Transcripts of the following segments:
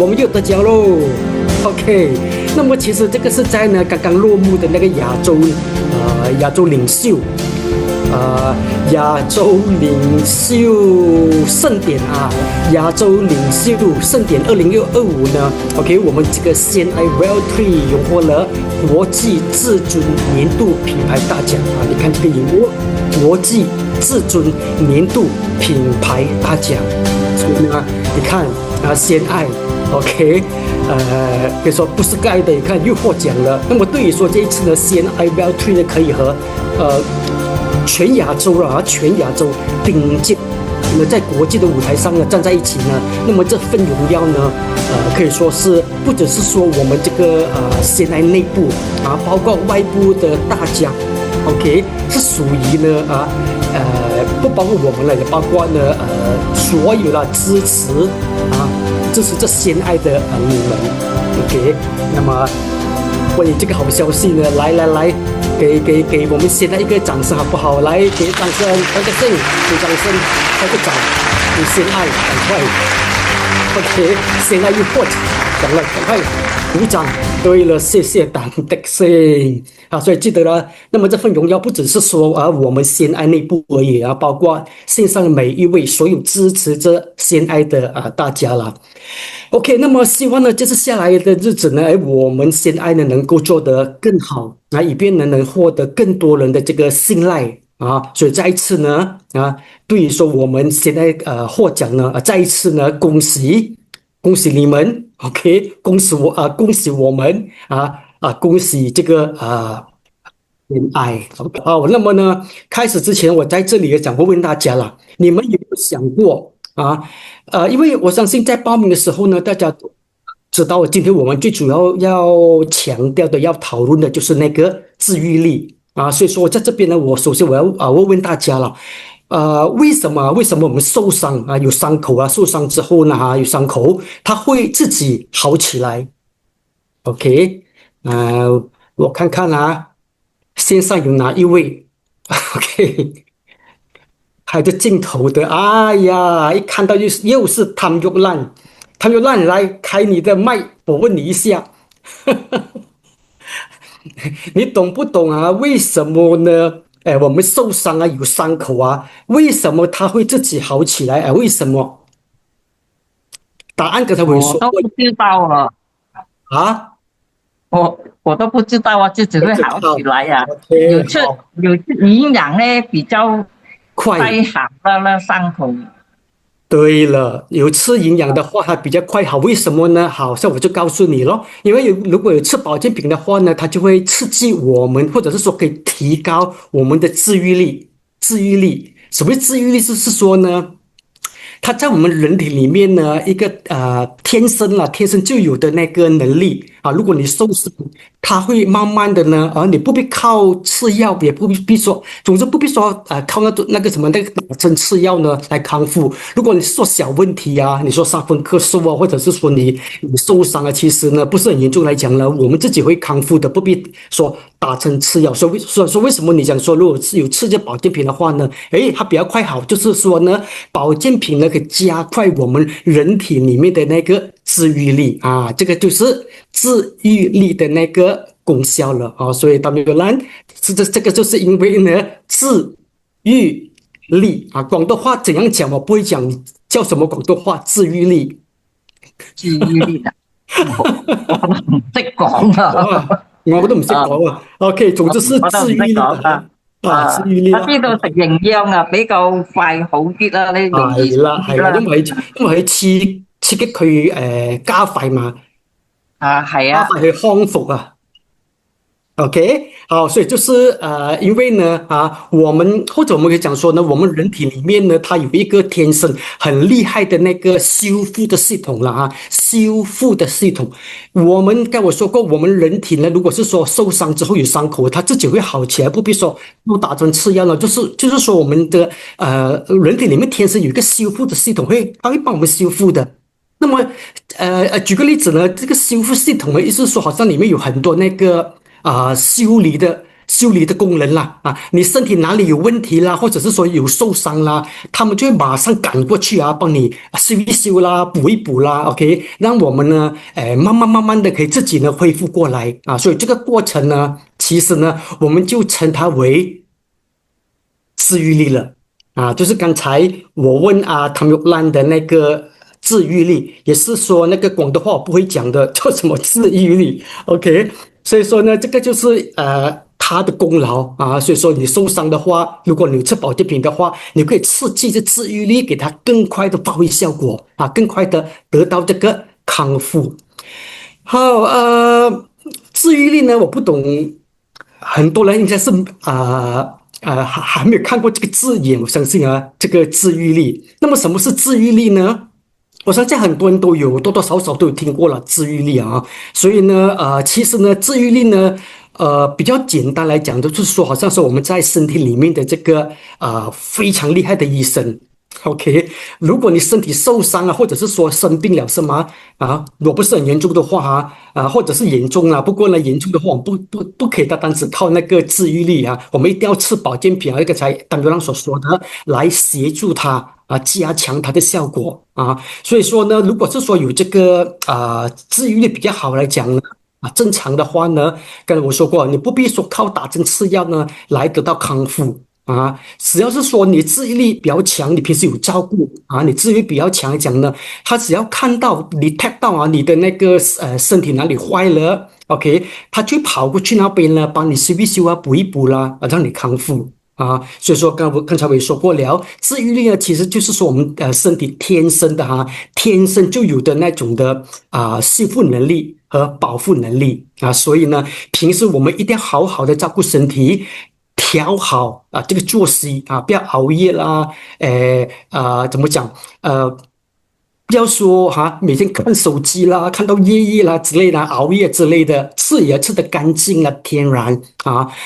我们又得奖喽。OK，那么其实这个是在呢刚刚落幕的那个亚洲领袖亚洲领袖盛典啊，亚洲领袖盛典2025呢 ，OK， 我们这个 CNI Well Tree 荣获了国际至尊年度品牌大奖啊！你看这个荧幕，国际至尊年度品牌大奖，所以呢，你看啊，CNI。OK， 可以说不是盖的，你看又获奖了。那么对于说这一次呢，CNI Well Tree 呢可以和全亚洲顶尖在国际的舞台上呢站在一起呢，那么这份荣耀呢，可以说是不只是说我们这个CNI 内部啊，包括外部的大家 ，OK， 是属于呢不包括我们了，也包括呢所有的支持这CNI的你们 ，OK， 那么关于这个好消息呢，来，给我们CNI一个掌声好不好？来，给掌声，拍个手，给掌声，拍个掌，给CNI，赶快 ，OK，CNI 又获奖了，赶快鼓掌。对了，谢谢党德胜啊，所以记得了。那么这份荣耀不只是说我们CNI内部而已啊，包括线上每一位所有支持着CNI的大家啦。OK， 那么希望呢，接下来的日子呢，我们CNI呢能够做得更好啊，以便呢能获得更多人的这个信赖啊。所以再一次呢对于说我们CNI获奖呢再一次呢恭喜你们 ，OK， 恭喜我们恭喜这个CNI。好，那么呢开始之前，我在这里也想问大家了，你们有没有想过？因为我相信在报名的时候呢，大家都知道，今天我们最主要强调的、要讨论的就是那个自愈力啊。所以说，在这边呢，首先我要问大家了，为什么我们受伤啊，有伤口啊，受伤之后呢有伤口，它会自己好起来 ？OK， 我看看线上有哪一位？OK。开着镜头的，哎呀，一看到又是汤玉兰，来开你的麦，我问你一下，你懂不懂啊？为什么呢？我们受伤有伤口为什么它会自己好起来为什么？答案刚才我说过，我都不知道了啊，我都不知道自己会好起来OK， 有营养呢比较快好了那伤口。对了，有吃营养的话，它比较快好。为什么呢？好像我就告诉你咯，因为如果有吃保健品的话呢，它就会刺激我们，或者是说可以提高我们的治愈力。所谓治愈力，就是说呢，它在我们人体里面呢，一个天生就有的那个能力如果你受伤，它会慢慢的呢你不必靠吃药，也不必说，总之不必说靠那个什么那个打针吃药呢来康复。如果你是说小问题你说伤风咳嗽或者是说你受伤其实呢不是很严重来讲呢，我们自己会康复的，不必说打针吃药。所以为什么你讲说如果是有吃这保健品的话呢，它比较快好，就是说呢保健品呢可以加快我们人体里面的那个治愈力这个就是治愈力的那个功效了所以当然这个就是因为呢治愈力广东话怎样讲我不会讲，叫什么广东话治愈力？治愈力我都唔識講OK， 總之是治愈力治愈力我知道食營養比較快好啲啦，呢容易係啦，因為佢刺激佢加快嘛係加快佢康復OK， 好，所以就是因为呢我们或者我们可以讲说呢，我们人体里面呢，它有一个天生很厉害的那个修复的系统了修复的系统。我们刚我说过，我们人体呢，如果是说受伤之后有伤口，它自己会好起来，不必说不打针吃药了。就是说我们的人体里面天生有一个修复的系统，它会帮我们修复的。那么举个例子呢，这个修复系统的意思是说，好像里面有很多那个修理的修理的工人啦，你身体哪里有问题啦，或者是说有受伤啦，他们就会马上赶过去帮你修一修啦，补一补啦，OK，让我们呢，慢慢的可以自己呢恢复过来所以这个过程呢，其实呢，我们就称它为治愈力了就是刚才我问唐玉兰的那个治愈力，也是说那个广东话我不会讲的，叫什么治愈力？OK，所以说呢，这个就是他的功劳所以说你受伤的话，如果你吃保健品的话，你可以刺激这治愈力，给它更快的发挥效果更快的得到这个康复。好，治愈力呢，我不懂，很多人应该是还没有看过这个字眼，我相信这个治愈力。那么什么是治愈力呢？我相信很多人都有多多少少都有听过了治愈力所以呢，其实呢，治愈力呢，比较简单来讲，就是说，好像是我们在身体里面的这个非常厉害的医生。OK，如果你身体受伤或者是说生病了，是吗？如果不是很严重的话或者是严重不过呢，严重的话，我们不可以单只靠那个治愈力我们一定要吃保健品一个才刚刚所说的来协助它加强它的效果所以说呢，如果是说有这个治愈力比较好来讲呢。正常的话呢，刚才我说过，你不必说靠打针吃药呢来得到康复只要是说你治愈力比较强，你平时有照顾你治愈力比较强来讲呢，他只要看到你 tap 到你的那个身体哪里坏了 ，OK， 他就跑过去那边呢，帮你修一修补一补啦让你康复。所以说刚才我也说过了，治愈力呢，其实就是说我们身体天生的天生就有的那种的修复能力和保护能力所以呢，平时我们一定要好好的照顾身体，调好这个作息不要熬夜啦，怎么讲不要说每天看手机啦，看到夜夜啦之类的，熬夜之类的，吃也吃得干净天然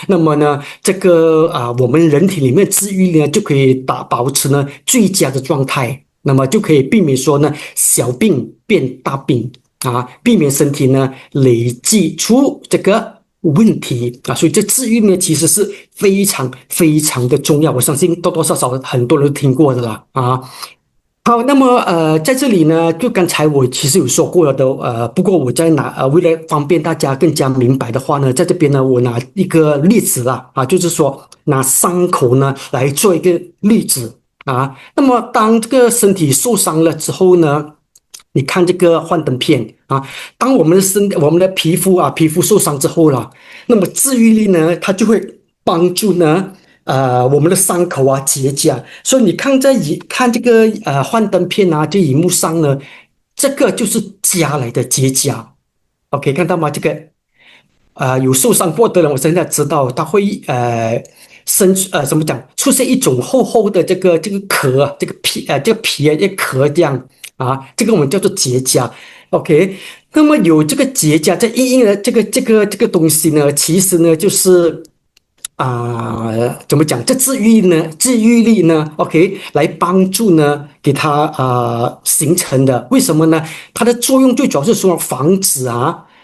那么呢，这个我们人体里面治愈力呢，就可以保持呢最佳的状态，那么就可以避免说呢小病变大病避免身体呢累积出这个问题所以这治愈呢其实是非常非常的重要，我相信多多少少很多人都听过的啦好，那么在这里呢，就刚才我其实有说过了的不过我在为了方便大家更加明白的话呢，在这边呢，我拿一个例子啦就是说拿伤口呢来做一个例子那么当这个身体受伤了之后呢，你看这个幻灯片当我们的皮肤受伤之后了，那么治愈力呢，它就会帮助呢。我们的伤口结痂，所以你看这个幻灯片这荧幕上呢，这个就是痂来的结痂。OK， 看到吗？这个有受伤过的人，我现在知道他会怎么讲，出现一种厚厚的这个壳，这个皮一壳这样这个我们叫做结痂。OK， 那么有这个结痂在硬的这个东西呢，其实呢就是怎么讲？这治愈力呢？OK， 来帮助呢，给它形成的。为什么呢？它的作用最主要是说防止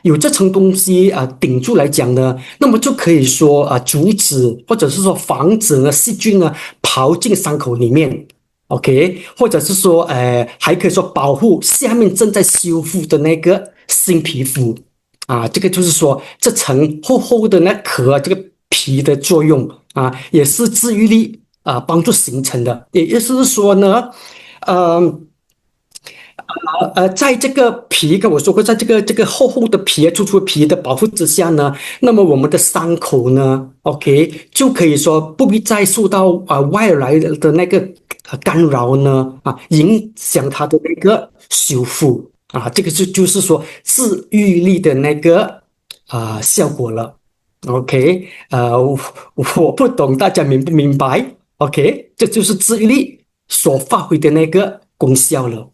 有这层东西顶住来讲呢，那么就可以说阻止或者是说防止呢细菌呢跑进伤口里面。OK， 或者是说还可以说保护下面正在修复的那个新皮肤这个就是说这层厚厚的那壳这个皮的作用也是治愈力帮助形成的。也就是说呢，在这个皮跟我说过，在这个厚厚的皮粗粗皮的保护之下呢，那么我们的伤口呢 ，OK， 就可以说不必再受到外来的那个干扰呢影响它的那个修复这个就是说治愈力的那个效果了。OK，我不懂大家明不明白 ？OK， 这就是治愈力所发挥的那个功效了。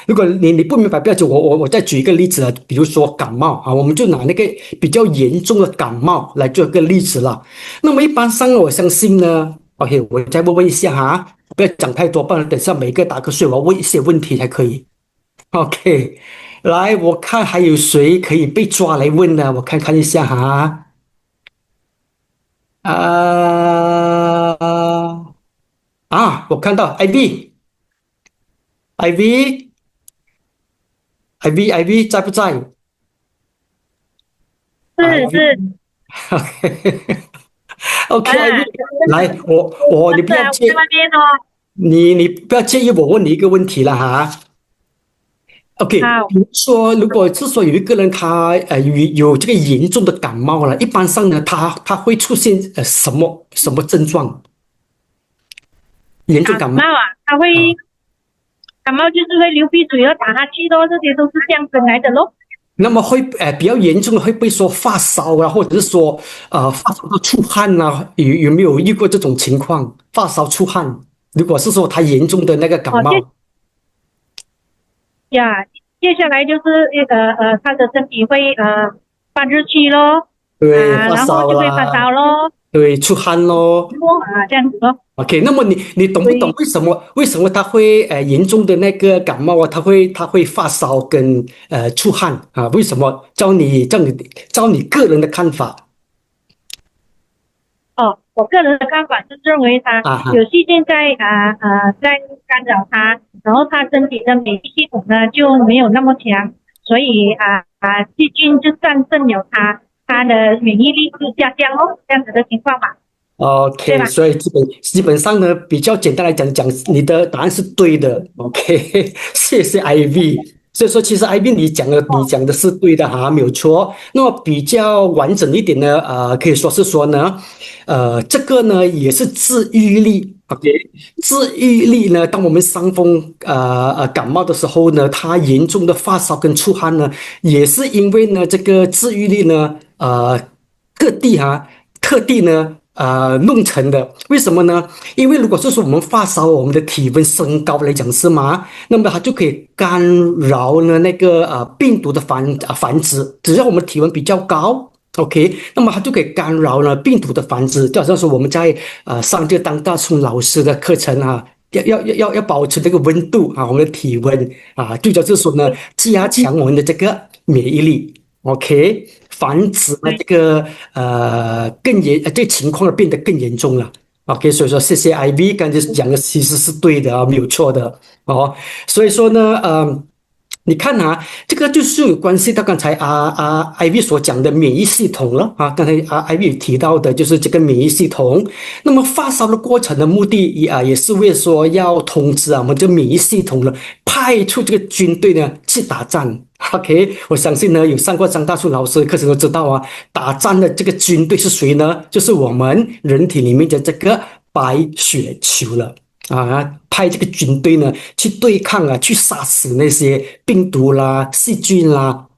如果你不明白，不要紧，我再举一个例子比如说感冒我们就拿那个比较严重的感冒来做一个例子了。那么一般上我相信呢 ，OK， 我再问一下不要讲太多，不然等下每个打瞌睡，我要问一些问题才可以。OK， 来，我看还有谁可以被抓来问的，我看看一下我看到 IV 在不在？IV 是 OK IV 啊，来，你不是啊，我要介，在那边哦。你不要介意我问你一个问题了哈。OK，好，比如说，如果是说有一个人他有这个严重的感冒了，一般上呢，他会出现什么症状？严重感冒感冒啊，他会啊？感冒就是会流鼻水和打哈欠咯，这些都是象征来的咯。那么会比较严重的会不会说发烧啊，或者是说发烧到出汗啊？有没有遇过这种情况？发烧出汗，如果是说他严重的那个感哦，冒，呀，接下来就是他的身体会发热气咯，对，发然后烧就会发烧啦，咯，对，出汗咯。这样子咯。OK，那么你懂不懂对，为什么他会严重的那个感冒啊？他会发烧跟出汗啊？为什么？照你个人的看法哦，我个人的看法是认为他啊哈。有细菌在干扰他，然后他身体的免疫系统呢就没有那么强，所以细菌就战胜了他的免疫力就下降哦，这样子的情况吧，对 OK，吧？所以基本上呢，比较简单来讲，你的答案是对的。OK，谢谢 IV。所以说，其实 IV 你讲的是对的哈，没有错。那么比较完整一点呢，可以说是说呢，这个呢也是治愈力。OK，治愈力呢，当我们伤风感冒的时候呢，它严重的发烧跟出汗呢，也是因为呢这个治愈力呢，各地特地呢弄成的。为什么呢？因为如果是说我们发烧，我们的体温升高来讲是吗？那么它就可以干扰呢那个病毒的繁殖。只要我们体温比较高。OK，那么它就可以干扰呢病毒的繁殖，就好像说我们在上这个当大葱老师的课程啊，要保持这个温度啊，我们的体温啊，最主要就是说呢，加强我们的这个免疫力。OK，防止呢这对，个这个情况变得更严重了。OK，所以说谢谢 IV，刚才讲的其实是对的啊，没有错的哦。所以说呢，你看这个就是有关系到刚才IV 所讲的免疫系统了啊。刚才IV 有提到的就是这个免疫系统。那么发烧的过程的目的也是为了说要通知我们这免疫系统呢，派出这个军队呢去打仗。OK，我相信呢有上过张大树老师的课程都知道打仗的这个军队是谁呢？就是我们人体里面的这个白血球了。派这个军队呢去对抗去杀死那些病毒啦、细菌啦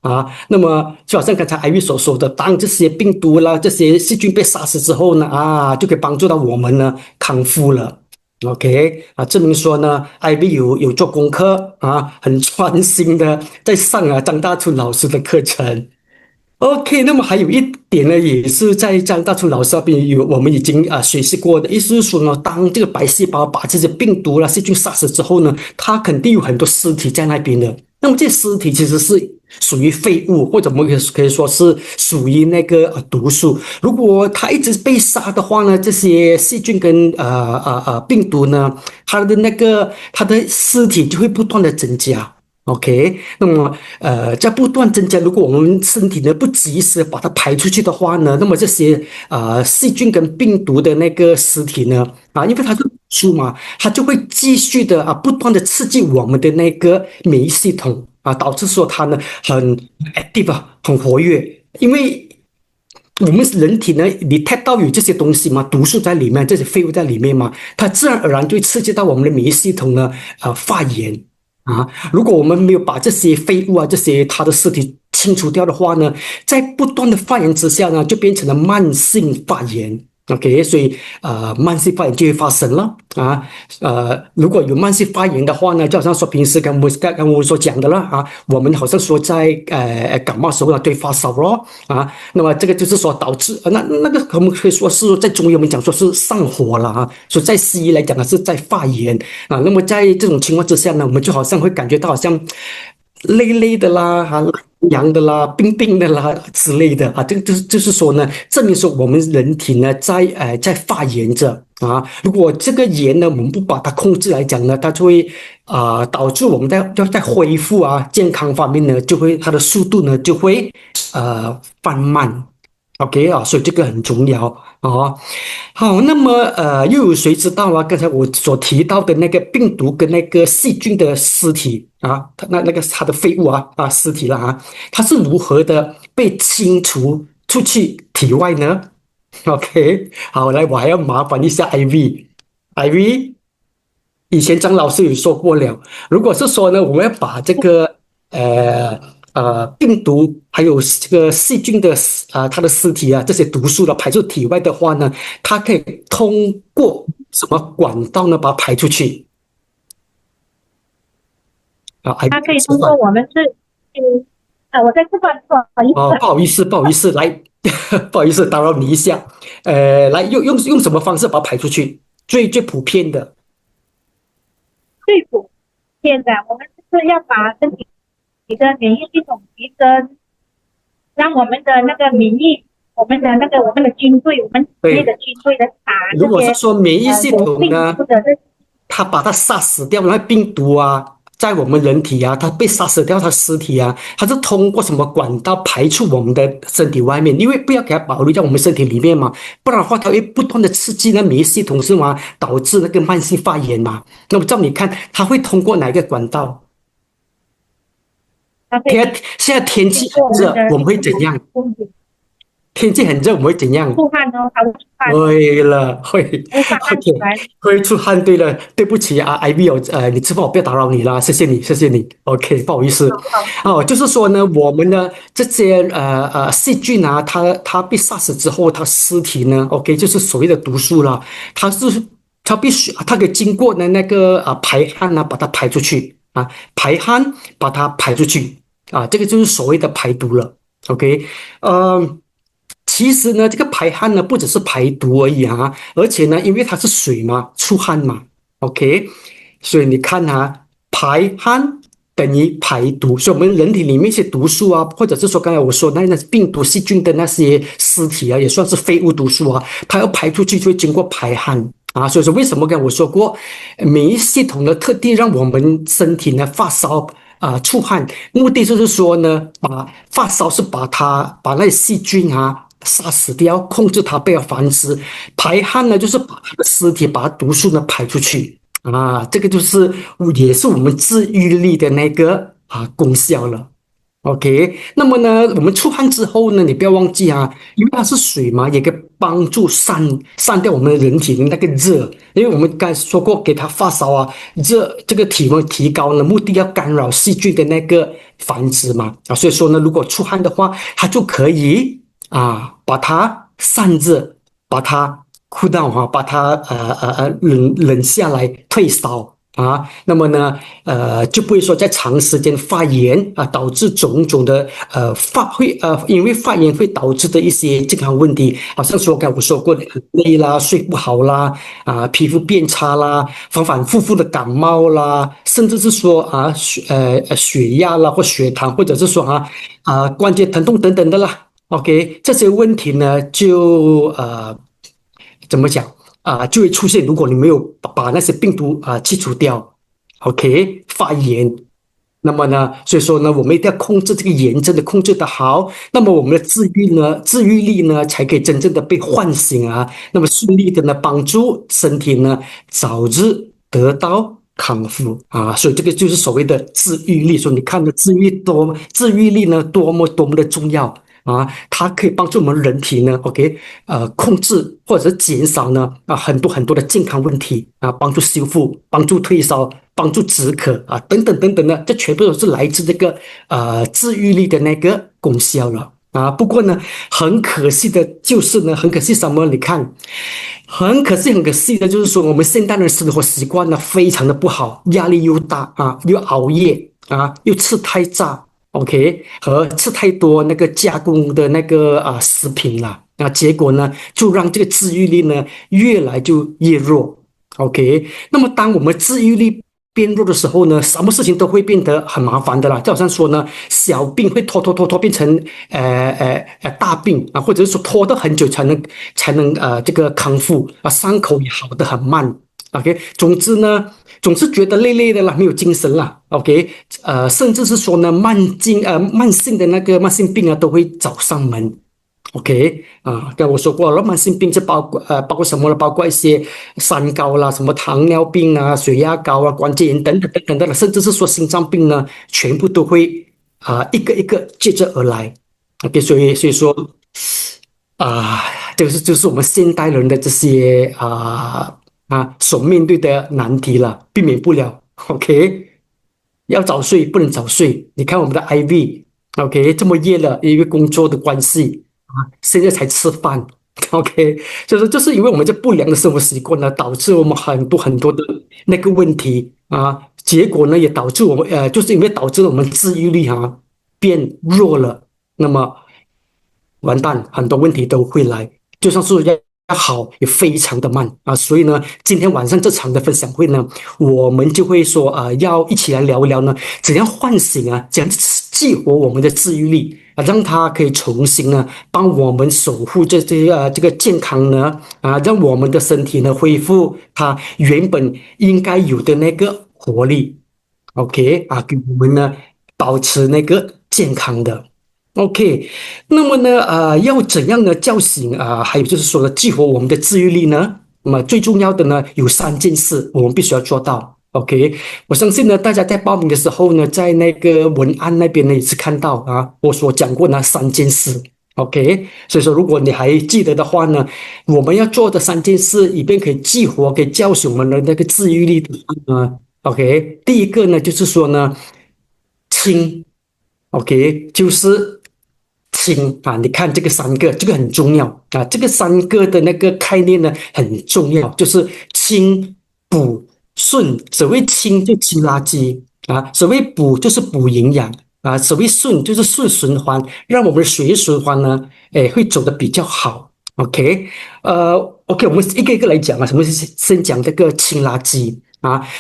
那么就好像刚才艾玉所说的，当这些病毒啦、这些细菌被杀死之后呢就可以帮助到我们呢康复了。OK 证明说呢，IB 有做功课很专心的在上张大春老师的课程。OK，那么还有一点呢，也是在张大春老师那边我们已经学习过的，意思是说呢，当这个白细胞把这些病毒啦、细菌杀死之后呢，它肯定有很多尸体在那边的。那么这些尸体其实是属于废物，或者我们可以说是属于那个毒素。如果它一直被杀的话呢，这些细菌跟病毒呢，它的尸体就会不断的增加。OK，那么在不断增加，如果我们身体呢不及时把它排出去的话呢，那么这些细菌跟病毒的那个尸体呢因为它是毒素嘛，它就会继续的不断的刺激我们的那个免疫系统导致说它呢很 active 很活跃，因为我们人体呢，你 t 到有这些东西嘛，毒素在里面，这些废物在里面嘛，它自然而然就会刺激到我们的免疫系统呢，发炎如果我们没有把这些废物这些它的尸体清除掉的话呢，在不断的发炎之下呢，就变成了慢性发炎。OK，所以慢性发炎就会发生了如果有慢性发炎的话呢，就好像说平时跟我所讲的了我们好像说在感冒时候呢，对发烧咯那么这个就是说导致那个我们可以说是在中医我们讲说是上火了所以在西医来讲呢是在发炎那么在这种情况之下呢，我们就好像会感觉到好像累累的啦，哈，懒洋的啦，病病的啦之类的啊，这个就是说呢，证明说我们人体呢在发炎着啊。如果这个炎呢，我们不把它控制来讲呢，它就会导致我们在恢复健康方面呢，就会它的速度呢就会放慢。OK 啊，所以这个很重要哦。好，那么又有谁知道啊？刚才我所提到的那个病毒跟那个细菌的尸体啊，它的废物尸体了它是如何的被清除出去体外呢？OK，好，来，我还要麻烦一下 IV，以前张老师有说过了，如果是说呢，我们要把这个呃病毒还有这个细菌的它的尸体这些毒素排出体外的话呢，它可以通过什么管道呢把它排出去它可以通过我们我在吃饭，不好意思。不好意思，不好意思，来，不好意思打扰你一下，来用什么方式把它排出去？最普遍的。最普遍的，我们就是要把身体的免疫系统提升，让我们的那个免疫，我们的军队，我们内的军队的打这些。如果是说免疫系统呢，它把它杀死掉，那病毒在我们人体它被杀死掉，它尸体它是通过什么管道排出我们的身体外面？因为不要给它保留在我们身体里面嘛，不然的话它会不断的刺激那免疫系统是吗？导致那个慢性发炎嘛。那么照你看，它会通过哪一个管道？现在天气很热，我们会怎样？天气很热，我们会怎样？出汗哦，还会出汗。对了，会出汗。对了，对不起，IB你吃饭我不要打扰你啦，谢谢你。OK， 不好意思。就是说呢，我们的这些细菌它被杀死之后，它尸体呢，OK， 就是所谓的毒素啦，它必须它可以经过的那个排汗把它排出去排汗把它排出去这个就是所谓的排毒了。OK，其实呢，这个排汗呢，不只是排毒而已而且呢，因为它是水嘛，出汗嘛，OK，所以你看排汗等于排毒，所以我们人体里面一些毒素或者是说刚才我说那病毒、细菌的那些尸体也算是废物毒素它要排出去就会经过排汗所以说为什么刚才我说过，免疫系统呢，特地让我们身体呢发烧。出汗，目的就是说呢，发烧是把那些细菌杀死掉，控制它不要繁殖。排汗呢，就是把它的尸体把毒素呢排出去这个也是我们治愈力的那个功效了。OK， 那么呢，我们出汗之后呢，你不要忘记因为它是水嘛，也可以帮助散掉我们人体的那个热。因为我们刚才说过，给它发烧热这个体温提高呢，目的要干扰细菌的那个繁殖嘛所以说呢，如果出汗的话，它就可以把它散热，把它cool down把它冷下来，退烧。那么呢，就不会说在长时间发炎导致种种的因为发炎会导致的一些健康问题，好像说刚才我说过的累啦、睡不好啦皮肤变差啦、反反复复的感冒啦，甚至是说血压啦或血糖，或者是说关节疼痛等等的啦。OK， 这些问题呢就怎么讲？就会出现。如果你没有把那些病毒去除掉，OK， 发炎，那么呢，所以说呢，我们一定要控制这个炎症的控制的好，那么我们的治愈力呢，才可以真正的被唤醒那么顺利的呢，帮助身体呢早日得到康复所以这个就是所谓的治愈力。说你看的治愈力呢，多么的重要。它可以帮助我们人体呢 ，OK， 控制或者是减少呢很多的健康问题帮助修复，帮助退烧，帮助止渴等等的，这全部都是来自这个治愈力的那个功效了不过呢，很可惜的就是呢，很可惜什么？你看，很可惜的就是说，我们现代人生活习惯呢非常的不好，压力又大又熬夜又吃太炸。OK， 和吃太多那个加工的那个食品啦，结果呢，就让这个治愈力呢越来就越弱。OK， 那么当我们治愈力变弱的时候呢，什么事情都会变得很麻烦的啦。就好像说呢，小病会拖变成大病啊，或者是说拖到很久才能这个康复啊，伤口也好得很慢。OK，总是觉得累累的啦，没有精神啦。OK，甚至是说呢，慢性的那个慢性病啊，都会找上门。OK 啊，跟我说过了，慢性病就包括什么呢？包括一些三高啦，什么糖尿病啊、血压高啊、关节炎等等，甚至是说心脏病呢，全部都会一个一个接着而来。OK，所以说啊，这个就是我们现代人的这些所面对的难题了，避免不了。OK，要早睡不能早睡，你看我们的 IV，OK，这么夜了，因为工作的关系现在才吃饭。OK，就是因为我们这不良的生活习惯呢，导致我们很多的那个问题结果呢也导致我们就是因为导致了我们治愈力变弱了，那么完蛋，很多问题都会来，就算是要好也非常的慢所以呢，今天晚上这场的分享会呢，我们就会说要一起来聊一聊呢，怎样唤醒怎样激活我们的治愈力让它可以重新呢帮我们守护这个健康呢让我们的身体呢恢复它原本应该有的那个活力。OK 给我们呢保持那个健康的。OK，那么呢，要怎样呢叫醒还有就是说呢，激活我们的治愈力呢？那么最重要的呢，有3件事我们必须要做到。OK，我相信呢，大家在报名的时候呢，在那个文案那边呢也是看到我所讲过那3件事。OK，所以说如果你还记得的话呢，我们要做的3件事，以便可以激活、可以叫醒我们的那个治愈力的OK，第一个呢就是说呢，轻。OK，就是轻你看这个3个，这个很重要这个3个的那个概念呢很重要，就是清补顺。所谓清就清垃圾所谓补就是补营养所谓顺就是顺循环，让我们的血液循环呢会走得比较好。OK，OK，我们一个一个来讲什么是先讲这个清垃圾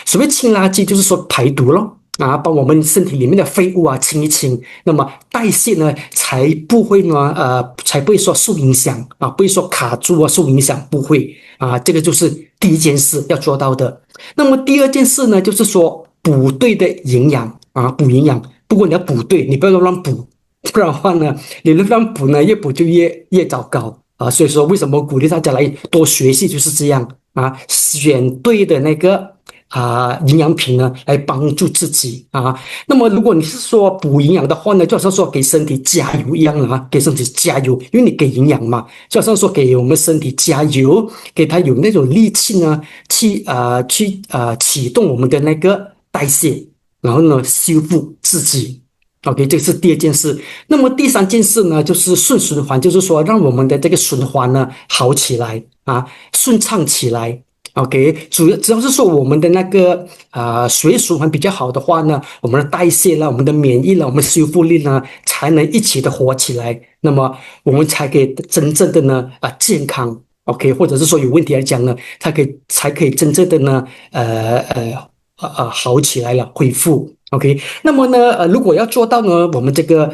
所谓清垃圾就是说排毒咯。帮我们身体里面的废物清一清，那么代谢呢才不会说受影响不会说卡住受影响，不会这个就是第一件事要做到的。那么第二件事呢，就是说补对的营养补营养，不过你要补对，你不要乱补，不然的话呢，你乱补呢，越补就越糟糕所以说为什么鼓励大家来多学习就是这样选对的那个营养品呢，来帮助自己那么如果你是说补营养的话呢，就好像说给身体加油一样给身体加油，因为你给营养嘛，就好像说给我们身体加油，给它有那种力气呢，去启动我们的那个代谢，然后呢修复自己。OK， 这是第二件事。那么第3件事呢，就是顺循环，就是说让我们的这个循环呢好起来顺畅起来。OK，只要是说我们的那个血液循环比较好的话呢，我们的代谢啦、我们的免疫啦、我们修复力呢，才能一起的活起来。那么我们才可以真正的呢健康。OK， 或者是说有问题来讲呢，才可以真正的呢好起来了，恢复。OK， 那么呢，如果要做到呢，我们这个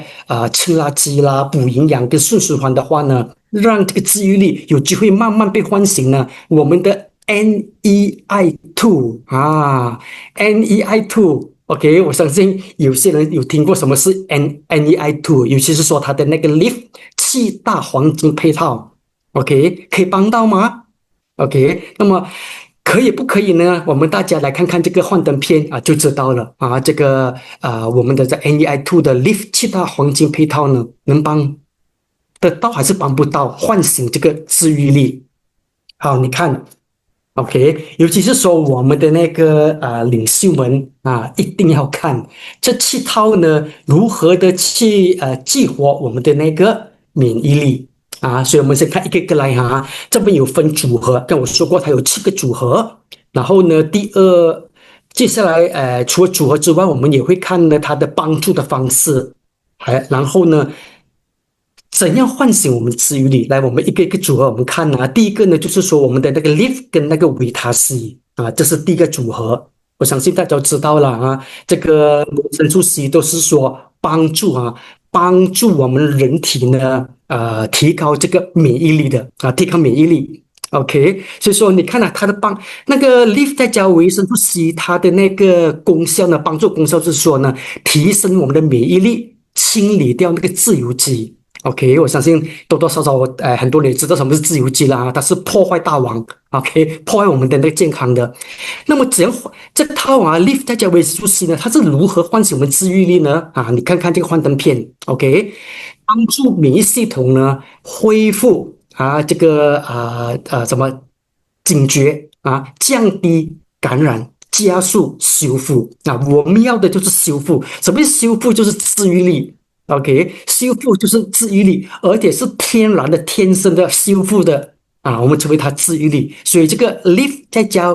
清垃圾啦、补营养跟顺循环的话呢，让这个治愈力有机会慢慢被唤醒呢，我们的 NEI2 NEI2。OK， 我相信有些人有听过什么是 NEI2， 尤其是说它的那个 LIFT 7大黄金配套。OK， 可以帮到吗 ？OK， 那么可以不可以呢？我们大家来看看这个幻灯片就知道了这个我们的这 NEI2 的 LIFT 7大黄金配套呢，能帮得到还是帮不到唤醒这个治愈力？好，你看。OK， 尤其是说我们的那个领袖们一定要看这7套呢，如何的去激活我们的那个免疫力所以我们先看一个一个来这边有分组合，跟我说过它有7个组合。然后呢，接下来除了组合之外，我们也会看呢它的帮助的方式，然后呢。怎样唤醒我们的治愈力？来，我们一个一个组合，我们看第一个呢，就是说我们的那个 LIFT 跟那个维他 C 这是第一个组合。我相信大家都知道了啊，这个维生素 C 都是说帮助我们人体呢，提高这个免疫力的啊，提高免疫力。OK，所以说你看啊，它的那个 Leaf 再加维生素 C，它的那个功效呢，帮助功效是说呢，提升我们的免疫力，清理掉那个自由基。OK，我相信多多少少很多人也知道什么是自由基啦，它是破坏大王。OK，破坏我们的那个健康的。那么只要这套Leaf 再加维生素 C 呢，它是如何唤醒我们自愈力呢？你看看这个幻灯片。OK，帮助免疫系统呢恢复这个什么警觉降低感染，加速修复我们要的就是修复。什么是修复？就是自愈力。OK， 修复就是自愈力，而且是天然的、天生的修复的我们称为它自愈力。所以这个 Leaf 再加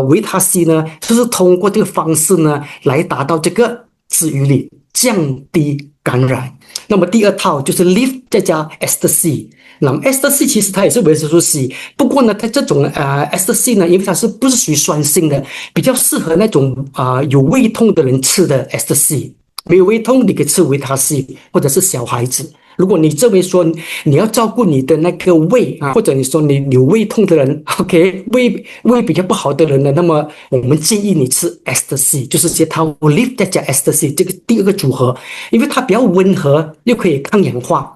维他 C 呢，就是通过这个方式呢来达到这个自愈力，降低感染。那么第二套就是 Leaf 再加 Ester C。那么 Ester C 其实它也是维生素 C， 不过呢，它这种Ester C 呢，因为它不是属于酸性的，比较适合那种有胃痛的人吃的 Ester C。没有胃痛，你可以吃维他 C， 或者是小孩子。如果你认为说你要照顾你的那个胃或者你说你有胃痛的人 ，OK， 胃比较不好的人呢，那么我们建议你吃 Ester C， 就是这套 Leaf 再加 Ester C 这个第二个组合，因为它比较温和，又可以抗氧化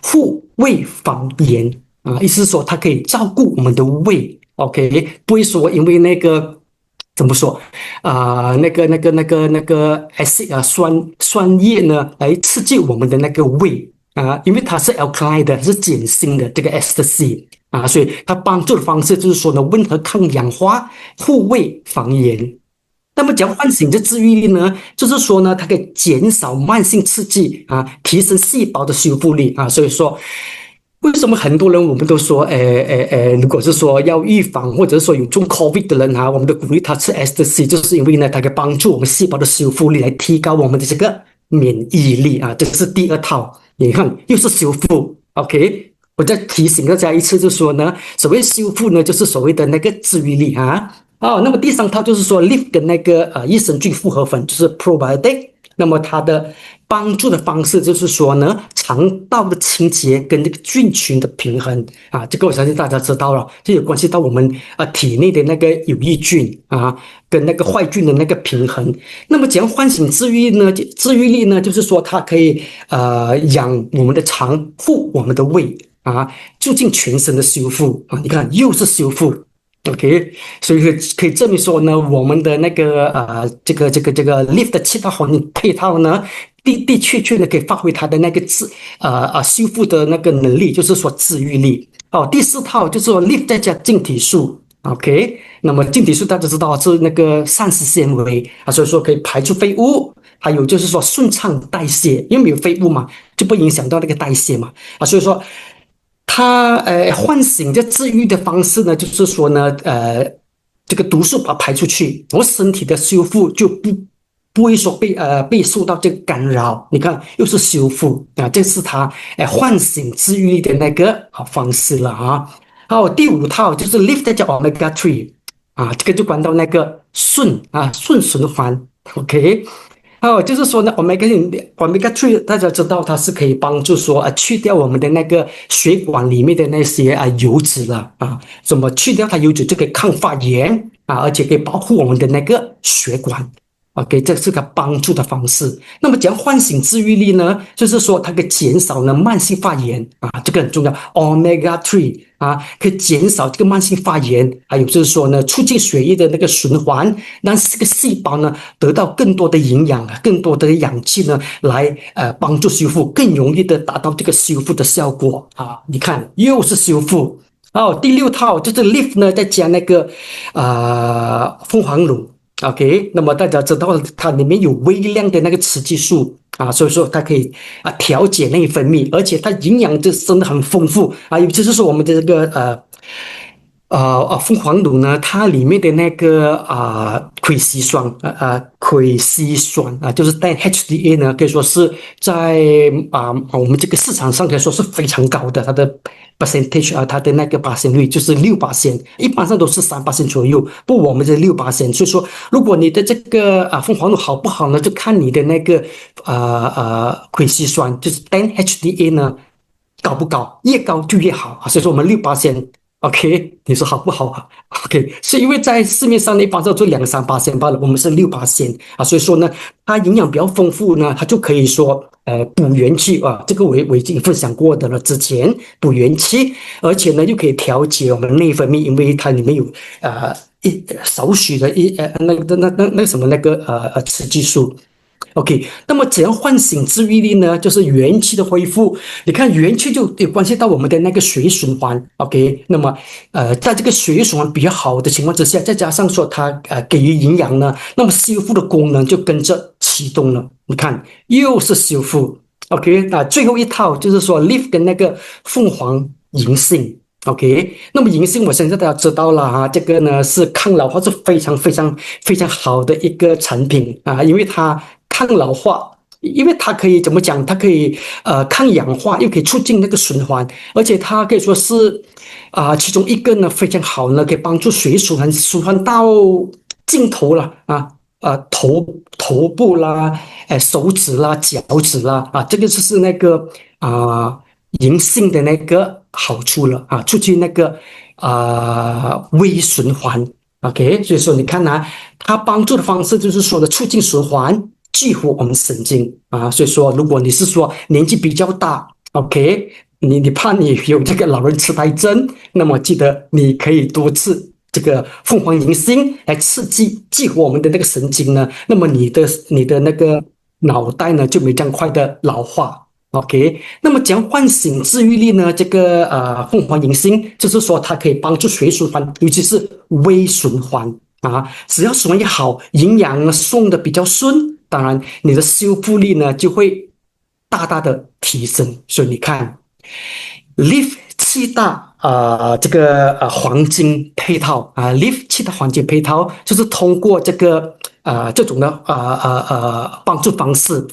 护胃防炎意思是说它可以照顾我们的胃 ，OK， 不会说因为那个。怎么说那个 acid 酸液呢，来刺激我们的那个胃因为它是 alkaline 的，是碱性的这个 ester C 所以它帮助的方式就是说呢，温和抗氧化、护胃防炎。那么讲唤醒这自愈力呢，就是说呢，它可以减少慢性刺激提升细胞的修复力所以说。为什么很多人我们都说，如果是说要预防或者是说有中 COVID 的人我们都鼓励他吃 Ester C， 就是因为呢，它可以帮助我们细胞的修复力，来提高我们的这个免疫力这个是第二套。你看，又是修复 ，OK。我再提醒大家一次，就是说呢，所谓修复呢，就是所谓的那个自愈力那么第三套就是说 Leaf 的那个益生菌复合粉，就是 Probiotic。那么它的帮助的方式就是说呢，肠道的清洁跟这个菌群的平衡这个我相信大家知道了，就有关系到我们体内的那个有益菌跟那个坏菌的那个平衡。那么怎样唤醒自愈呢？自愈力呢，就是说它可以养我们的肠，护我们的胃促进全身的修复你看又是修复。OK， 所以可以证明说呢，我们的那个这个 Leaf 的7套黄金配套呢，的确的可以发挥它的那个修复的那个能力，就是说自愈力。第4套就是说 Leaf 再加净体素。OK， 那么净体素大家知道是那个膳食纤维所以说可以排出废物，还有就是说顺畅代谢，因为没有废物嘛，就不影响到那个代谢嘛所以说。它唤醒这治愈的方式呢，就是说呢，这个毒素把它排出去，然后身体的修复就不会说被受到这个干扰。你看，又是修复这是它唤醒治愈的那个方式了第5套就是 Leaf 再加 Omega 3这个就关到那个顺循环 ，OK。就是说呢 ，Omega 3大家知道它是可以帮助说去掉我们的那个血管里面的那些油脂了怎么去掉它油脂就可以抗发炎而且可以保护我们的那个血管。OK， 这是个帮助的方式。那么怎样唤醒自愈力呢？就是说它可以减少呢慢性发炎这个很重要。Omega 3可以减少这个慢性发炎，还有就是说呢，促进血液的那个循环，让这个细胞呢得到更多的营养更多的氧气呢，来帮助修复，更容易的达到这个修复的效果你看，又是修复第6套就是 Leaf 呢，再加那个凤凰乳。OK， 那么大家知道它里面有微量的那个雌激素所以说它可以调节内分泌，而且它营养就真的很丰富尤其是说我们的这个凤凰乳呢，它里面的那个葵烯酸葵烯酸就是带 HDA 呢，可以说是在我们这个市场上可以说是非常高的，它的 percentage 它的那个巴仙率就是6%，一般上都是3%左右，不，我们是6%。所以说，如果你的这个凤凰乳好不好呢，就看你的那个葵烯酸，就是 10-HDA 呢高不高，越高就越好所以说我们6%。OK，你说好不好？OK，是因为在市面上呢，一般都做2-3%罢了，我们是6%所以说呢，它营养比较丰富呢，它就可以说补元气这个我已经分享过的了，之前补元气，而且呢又可以调节我们内分泌，因为它里面有少许的那什么雌激素。OK，那么怎样唤醒治愈力呢？就是元气的恢复。你看元气就有关系到我们的那个血液循环。OK，那么在这个血液循环比较好的情况之下，再加上说它给予营养呢，那么修复的功能就跟着启动了。你看，又是修复。OK，最后一套就是说 Live 跟那个凤凰银杏。OK，那么银杏我相信大家知道了这个呢是抗老化是非常非常非常好的一个产品因为它抗老化，因为它可以怎么讲？它可以抗氧化，又可以促进那个循环，而且它可以说是其中一个呢非常好呢，可以帮助血液循环到尽头了头部啦，手指啦，脚趾啦这个就是那个银杏的那个好处了促进那个微循环。OK， 所以说你看它帮助的方式就是说的促进循环，激活我们神经所以说如果你是说年纪比较大 ，OK， 你怕你有这个老人痴呆症，那么记得你可以多吃这个凤凰银杏来刺激激活我们的那个神经呢，那么你的那个脑袋呢就没这样快的老化。OK， 那么怎样唤醒治愈力呢？这个凤凰银杏就是说它可以帮助血液循环，尤其是微循环只要循环也好，营养送的比较顺，当然你的修复力呢就会大大的提升。所以你看 ，Live 7大这个黄金配套Live 7大黄金配套就是通过这个这种的帮助方式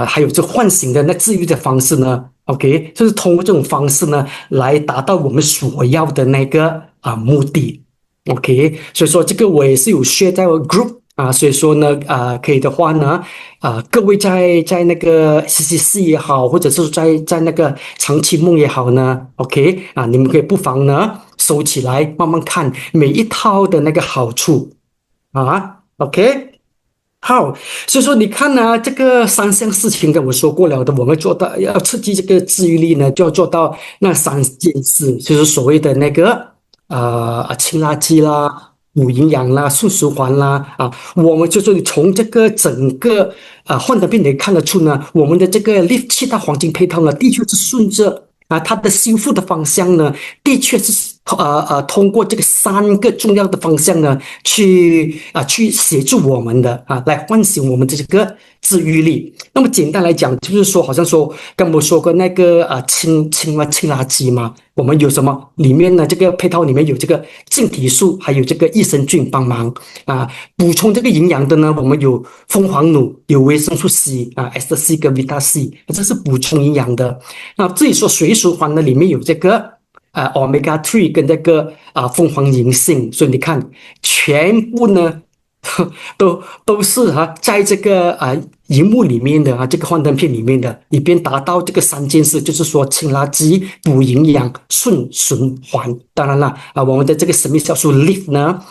还有这唤醒的那治愈的方式呢 ，OK， 就是通过这种方式呢，来达到我们所要的那个目的 ，OK， 所以说这个我也是有 share 在我 group 所以说呢可以的话呢各位在那个 CCC 也好，或者是在那个长期梦也好呢 ，OK 你们可以不妨呢收起来慢慢看每一套的那个好处OK。好，所以说你看这个3项事情跟我说过了的，我们做到要刺激这个治愈力呢，就要做到那3件事，就是所谓的那个清垃圾啦、补营养啦、顺循环啦我们就说你从这个整个幻灯片你看得出呢，我们的这个Live 7大黄金配套呢，的确是顺着它的修复的方向呢，的确是通过这个3个重要的方向呢，去协助我们的来唤醒我们的这个治愈力。那么简单来讲，就是说，好像说跟我说过那个清垃圾嘛，我们有什么？里面呢这个配套里面有这个净体素，还有这个益生菌帮忙补充这个营养的呢，我们有凤凰乳，有维生素 C SC 跟 Vita C， 这是补充营养的。那至于说水循环呢，里面有这个Omega 3跟这个凤凰银杏，所以你看全部呢都是在这个荧幕里面的这个幻灯片里面的，以便达到这个3件事，就是说清垃圾、补营养、顺循环。当然了我们的这个神秘酵素 Live 呢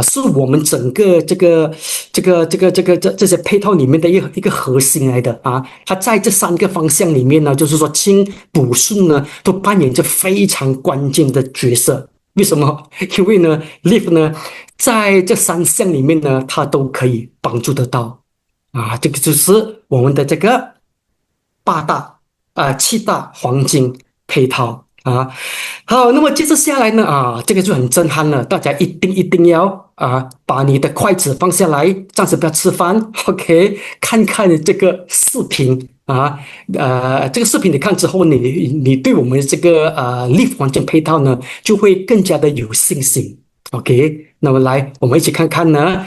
是我们整个这些配套里面的一个核心来的它在这3个方向里面呢，就是说清补顺呢都扮演着非常关键的角色。为什么？因为呢 Live 呢在这3项里面呢，它都可以帮助得到这个就是我们的这个8大7大黄金配套好，那么接着下来呢这个就很震撼了，大家一定要把你的筷子放下来，暂时不要吃饭 ，OK， 看看这个视频这个视频你看之后，你对我们这个lift 环境配套呢，就会更加的有信心 ，OK， 那么来，我们一起看看呢，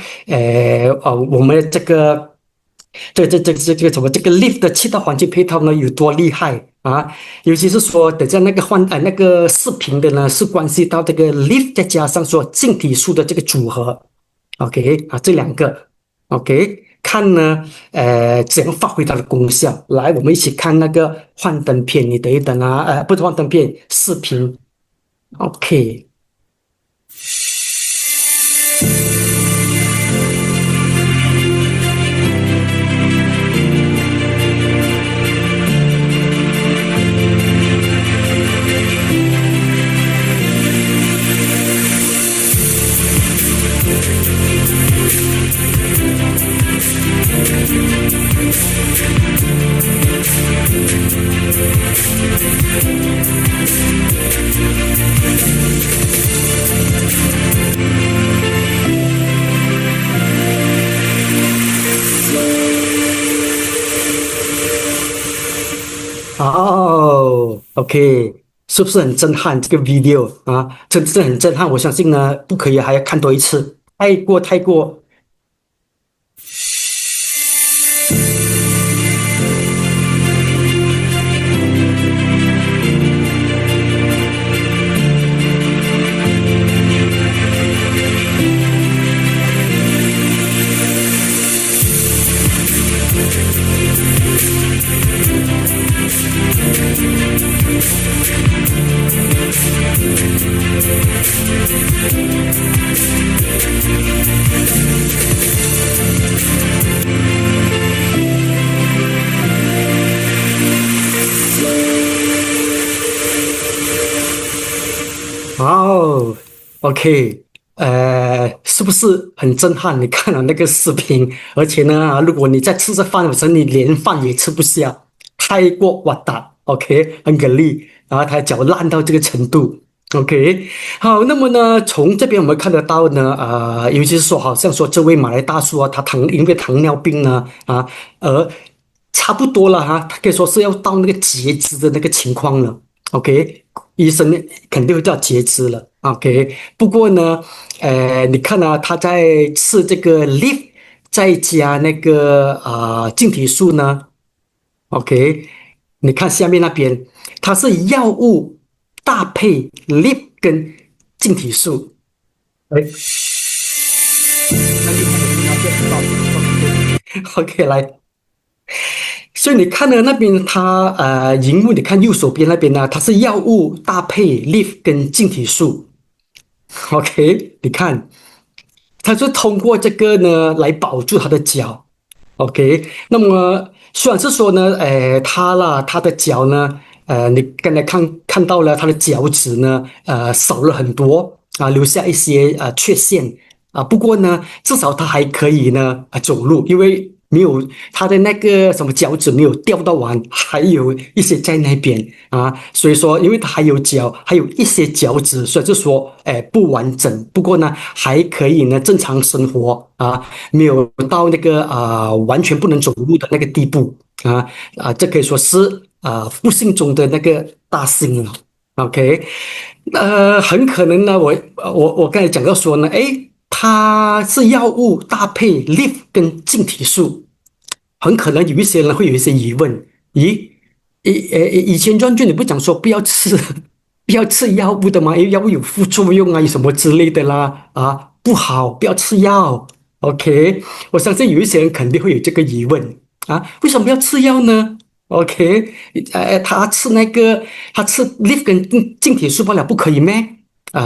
我们这个。这个什么这个 lift 的气道环境配套呢有多厉害尤其是说等下那个视频的呢是关系到这个 lift 再加上说静体束的这个组合 ，OK 这两个 OK 看呢怎样发挥它的功效。来，我们一起看那个幻灯片，你等一等不是幻灯片，视频 OK。OK， 是不是很震撼？这个 video 真的很震撼。我相信呢，不可以还要看多一次，太过。OK， 是不是很震撼？你看了那个视频，而且呢，如果你在吃着饭的时候，你连饭也吃不下，太过哇达 OK， 很给力，然后他脚烂到这个程度 OK。好，那么呢，从这边我们看得到呢，尤其是说，好像说这位马来大叔他因为糖尿病呢差不多了他可以说是要到那个截肢的那个情况了 OK。医生肯定会叫截肢了 ，OK。不过呢，你看他在吃这个 lift 再加那个静体束呢 ，OK。你看下面那边，它是药物搭配 lift 跟静体束，OK 来。所以你看的那边荧幕你看右手边那边呢，它是药物搭配 lift 跟静体束 ，OK， 你看，它是通过这个呢来保住他的脚 ，OK。那么虽然是说呢，他的脚呢，你刚才看到了他的脚趾呢，少了很多留下一些缺陷不过呢，至少他还可以呢走路，因为没有他的那个什么脚趾没有掉到完，还有一些在那边所以说因为他还有脚，还有一些脚趾，所以就说不完整，不过呢还可以呢正常生活没有到那个完全不能走路的那个地步这可以说是不幸中的那个大幸了 OK。很可能呢我刚才讲到说呢它是药物搭配 lift 跟静体束，很可能有一些人会有一些疑问，以前专军你不讲说不要吃不要吃药物的吗？因为药物有副作用有什么之类的啦不好，不要吃药 OK。 我相信有一些人肯定会有这个疑问为什么要吃药呢 OK。 他吃lift 跟静体束罢了，不可以咩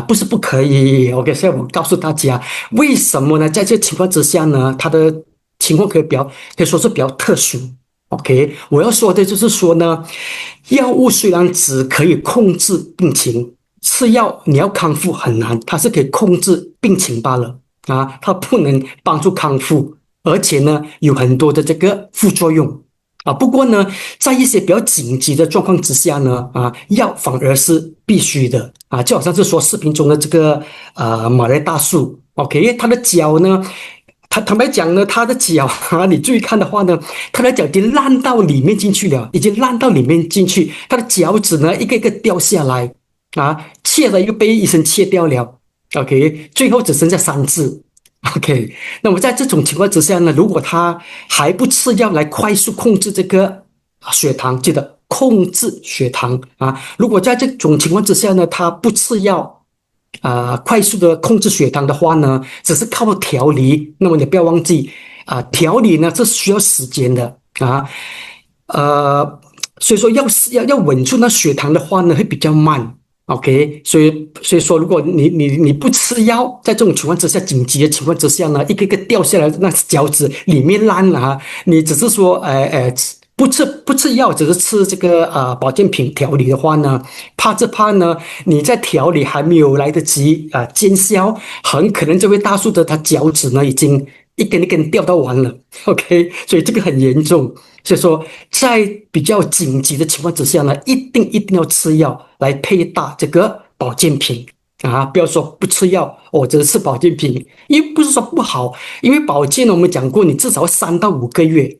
不是不可以 OK。 所以我告诉大家为什么呢，在这情况之下呢，他的情况可以说是比较特殊 OK。 我要说的就是说呢，药物虽然只可以控制病情，吃药你要康复很难，它是可以控制病情罢了它不能帮助康复，而且呢有很多的这个副作用不过呢，在一些比较紧急的状况之下呢药反而是必须的就好像是说视频中的这个马来大叔 OK， 他的脚呢，坦白讲呢，他的脚啊，你注意看的话呢，他的脚已经烂到里面进去了，已经烂到里面进去，他的脚趾呢一个一个掉下来啊，切了一个被医生切掉了。OK， 最后只剩下3只。OK， 那么在这种情况之下呢，如果他还不吃药来快速控制这个血糖，记得控制血糖啊。如果在这种情况之下呢，他不吃药快速的控制血糖的话呢，只是靠调理，那么你不要忘记调理呢是需要时间的啊。所以说要稳住那血糖的话呢，会比较慢。OK， 所以说，如果你不吃药，在这种情况之下，紧急的情况之下呢，一个个掉下来，那脚趾里面烂了啊，你只是说不吃药，只是吃这个保健品调理的话呢，怕呢，你在调理还没有来得及见效，很可能这位大叔的他脚趾呢已经一根一根掉到完了。OK， 所以这个很严重。所以说，在比较紧急的情况之下呢，一定要吃药来配搭这个保健品不要说不吃药，只是吃保健品，因为不是说不好，因为保健呢，我们讲过，你至少3到5个月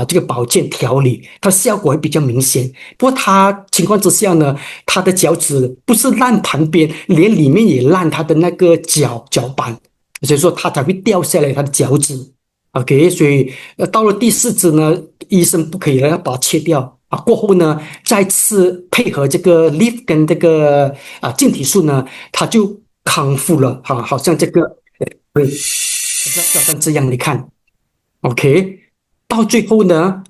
这个保健调理，它效果会比较明显。不过他情况之下呢，他的脚趾不是烂旁边，连里面也烂，他的那个脚板，所以说他才会掉下来他的脚趾。OK， 所以到了第4只呢，医生不可以了，要把它切掉过后呢，再次配合这个 LIF 跟这个净体素呢，它就康复了好像这个对，像这样你看 ，OK， 到最后呢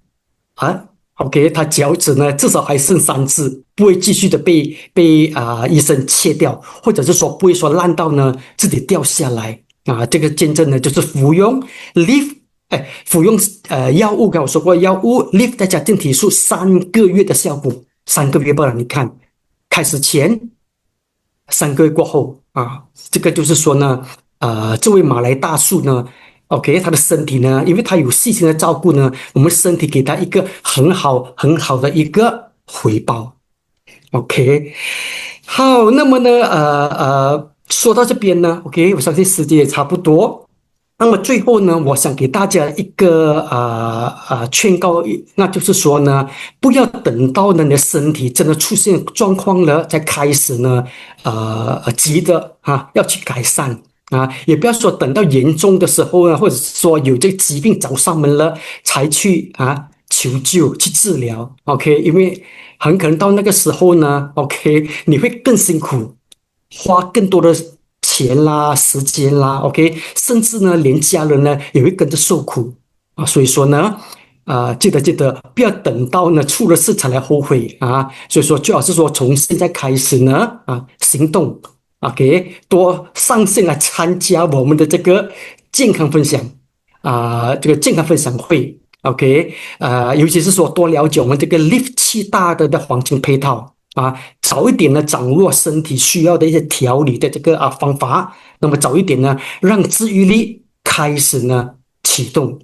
OK， 他脚趾呢至少还剩3只，不会继续的被医生切掉，或者是说不会说烂到呢自己掉下来。这个见证呢，就是服用 LIF， 服用药物，刚才我说过，药物 LIF 再加净体素3个月的效果，3个月不然你看，开始前3个月过后这个就是说呢，这位马来大叔呢 ，OK， 他的身体呢，因为他有细心的照顾呢，我们身体给他一个很好的一个回报。OK， 好，那么呢，说到这边呢 ，OK， 我相信时间也差不多。那么最后呢，我想给大家一个劝告，那就是说呢，不要等到呢你的身体真的出现状况了，才开始呢急着要去改善也不要说等到严重的时候呢，或者说有这个疾病找上门了才去求救去治疗 ，OK， 因为很可能到那个时候呢 ，OK， 你会更辛苦，花更多的钱啦、时间啦 ，OK， 甚至呢，连家人呢也会跟着受苦所以说呢，记得不要等到呢出了事才来后悔所以说最好是说从现在开始呢行动 ，OK， 多上线来参加我们的这个健康分享这个健康分享会。OK， 尤其是说多了解我们这个 LIF 7大的黄金配套早一点呢掌握身体需要的一些调理的这个方法，那么早一点呢让治愈力开始呢启动